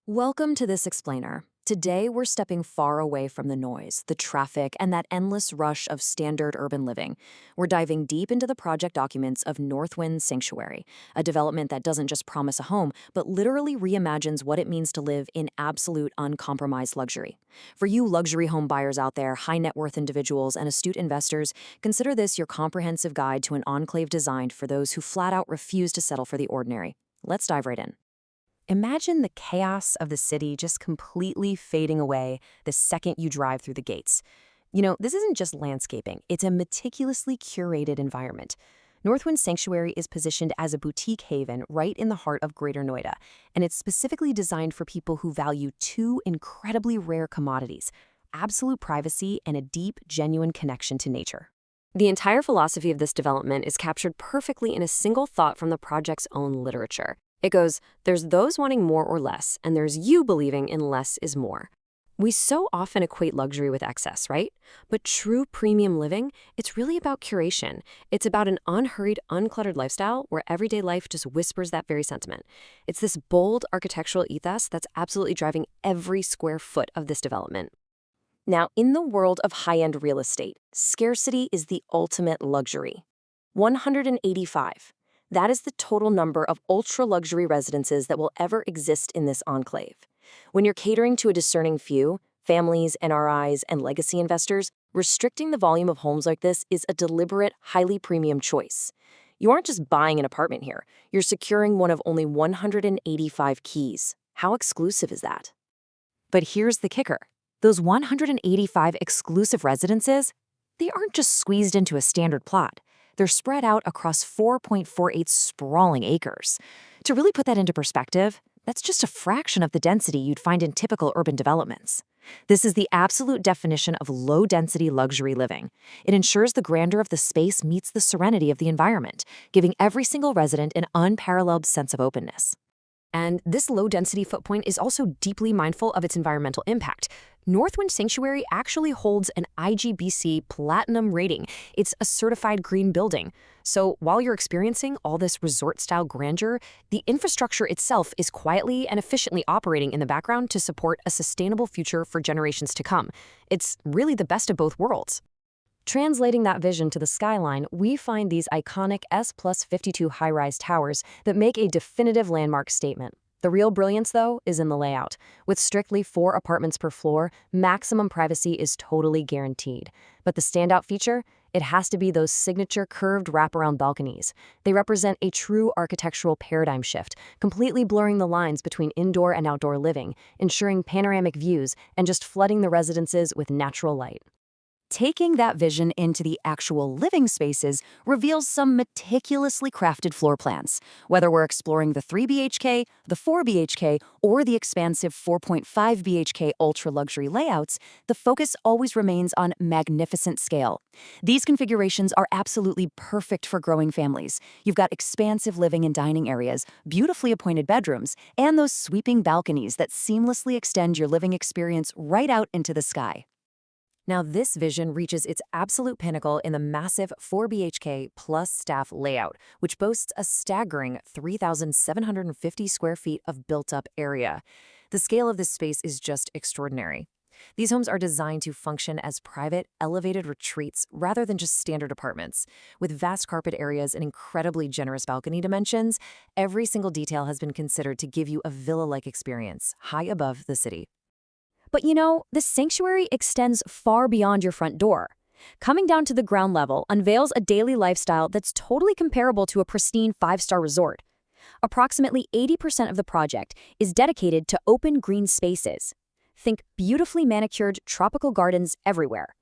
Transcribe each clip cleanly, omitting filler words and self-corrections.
Welcome to this explainer. Today, we're stepping far away from the noise, the traffic, and that endless rush of standard urban living. We're diving deep into the project documents of Northwind Sanctuary, a development that doesn't just promise a home, but literally reimagines what it means to live in absolute uncompromised luxury. For you luxury home buyers out there, high net worth individuals, and astute investors, consider this your comprehensive guide to an enclave designed for those who flat out refuse to settle for the ordinary. Let's dive right in. Imagine the chaos of the city just completely fading away the second you drive through the gates. This isn't just landscaping, it's a meticulously curated environment. Northwind Sanctuary is positioned as a boutique haven right in the heart of Greater Noida, and it's specifically designed for people who value two incredibly rare commodities: absolute privacy and a deep, genuine connection to nature. The entire philosophy of this development is captured perfectly in a single thought from the project's own literature. It goes, there's those wanting more or less, and there's you believing in less is more. We so often equate luxury with excess, right? But true premium living, it's really about curation. It's about an unhurried, uncluttered lifestyle where everyday life just whispers that very sentiment. It's this bold architectural ethos that's absolutely driving every square foot of this development. Now, in the world of high-end real estate, scarcity is the ultimate luxury. 185. That is the total number of ultra-luxury residences that will ever exist in this enclave. When you're catering to a discerning few, families, NRIs, and legacy investors, restricting the volume of homes like this is a deliberate, highly premium choice. You aren't just buying an apartment here, you're securing one of only 185 keys. How exclusive is that? But here's the kicker. Those 185 exclusive residences, they aren't just squeezed into a standard plot. They're spread out across 4.48 sprawling acres. To really put that into perspective, that's just a fraction of the density you'd find in typical urban developments. This is the absolute definition of low-density luxury living. It ensures the grandeur of the space meets the serenity of the environment, giving every single resident an unparalleled sense of openness. And this low-density footprint is also deeply mindful of its environmental impact. Northwind Sanctuary actually holds an IGBC Platinum rating. It's a certified green building. So while you're experiencing all this resort-style grandeur, the infrastructure itself is quietly and efficiently operating in the background to support a sustainable future for generations to come. It's really the best of both worlds. Translating that vision to the skyline, we find these iconic S+52 high-rise towers that make a definitive landmark statement. The real brilliance, though, is in the layout. With strictly 4 apartments per floor, maximum privacy is totally guaranteed. But the standout feature? It has to be those signature curved wraparound balconies. They represent a true architectural paradigm shift, completely blurring the lines between indoor and outdoor living, ensuring panoramic views, and just flooding the residences with natural light. Taking that vision into the actual living spaces reveals some meticulously crafted floor plans. Whether we're exploring the 3 BHK, the 4 BHK, or the expansive 4.5 BHK ultra-luxury layouts, the focus always remains on magnificent scale. These configurations are absolutely perfect for growing families. You've got expansive living and dining areas, beautifully appointed bedrooms, and those sweeping balconies that seamlessly extend your living experience right out into the sky. Now, this vision reaches its absolute pinnacle in the massive 4 BHK plus staff layout, which boasts a staggering 3,750 square feet of built-up area. The scale of this space is just extraordinary. These homes are designed to function as private, elevated retreats rather than just standard apartments. With vast carpet areas and incredibly generous balcony dimensions, every single detail has been considered to give you a villa-like experience, high above the city. But the sanctuary extends far beyond your front door. Coming down to the ground level unveils a daily lifestyle that's totally comparable to a pristine 5-star resort. Approximately 80% of the project is dedicated to open green spaces. Think beautifully manicured tropical gardens everywhere.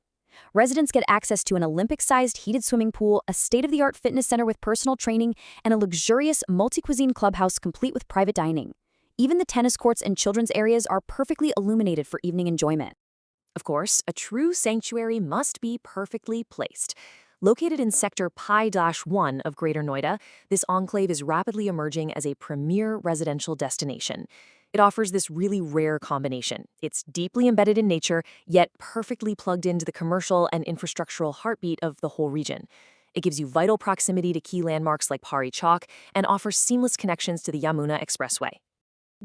Residents get access to an Olympic-sized heated swimming pool, a state-of-the-art fitness center with personal training, and a luxurious multi-cuisine clubhouse complete with private dining. Even the tennis courts and children's areas are perfectly illuminated for evening enjoyment. Of course, a true sanctuary must be perfectly placed. Located in Sector Pi-1 of Greater Noida, this enclave is rapidly emerging as a premier residential destination. It offers this really rare combination. It's deeply embedded in nature, yet perfectly plugged into the commercial and infrastructural heartbeat of the whole region. It gives you vital proximity to key landmarks like Pari Chalk and offers seamless connections to the Yamuna Expressway.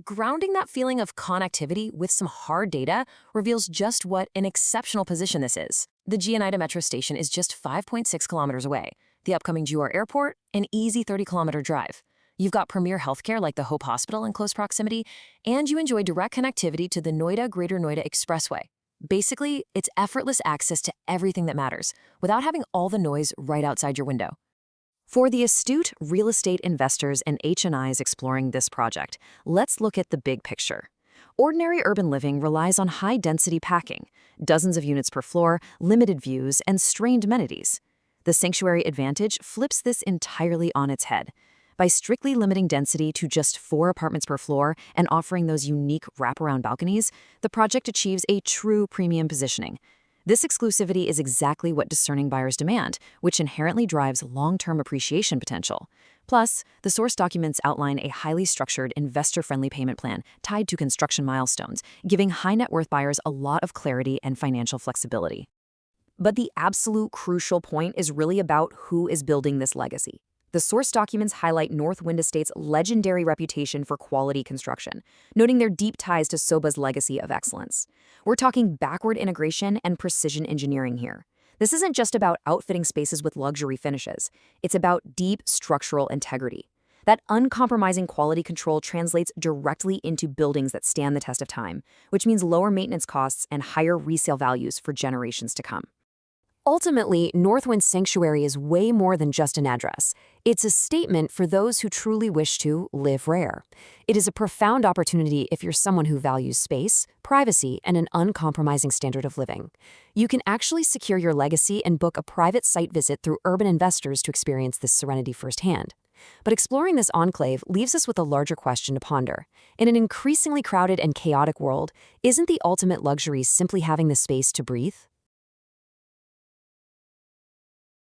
Grounding that feeling of connectivity with some hard data reveals just what an exceptional position this is. The Noida metro station is just 5.6 kilometers away. The upcoming Juar Airport, an easy 30-kilometer drive. You've got premier healthcare like the Hope Hospital in close proximity, and you enjoy direct connectivity to the Noida Greater Noida Expressway. Basically, it's effortless access to everything that matters, without having all the noise right outside your window. For the astute real estate investors and NRIs exploring this project, let's look at the big picture. Ordinary urban living relies on high-density packing, dozens of units per floor, limited views, and strained amenities. The Sanctuary Advantage flips this entirely on its head. By strictly limiting density to just 4 apartments per floor and offering those unique wraparound balconies, the project achieves a true premium positioning. This exclusivity is exactly what discerning buyers demand, which inherently drives long-term appreciation potential. Plus, the source documents outline a highly structured, investor-friendly payment plan tied to construction milestones, giving high-net-worth buyers a lot of clarity and financial flexibility. But the absolute crucial point is really about who is building this legacy. The source documents highlight Northwind Estates' legendary reputation for quality construction, noting their deep ties to Soba's legacy of excellence. We're talking backward integration and precision engineering here. This isn't just about outfitting spaces with luxury finishes. It's about deep structural integrity. That uncompromising quality control translates directly into buildings that stand the test of time, which means lower maintenance costs and higher resale values for generations to come. Ultimately, Northwind Sanctuary is way more than just an address. It's a statement for those who truly wish to live rare. It is a profound opportunity if you're someone who values space, privacy, and an uncompromising standard of living. You can actually secure your legacy and book a private site visit through urban investors to experience this serenity firsthand. But exploring this enclave leaves us with a larger question to ponder. In an increasingly crowded and chaotic world, isn't the ultimate luxury simply having the space to breathe?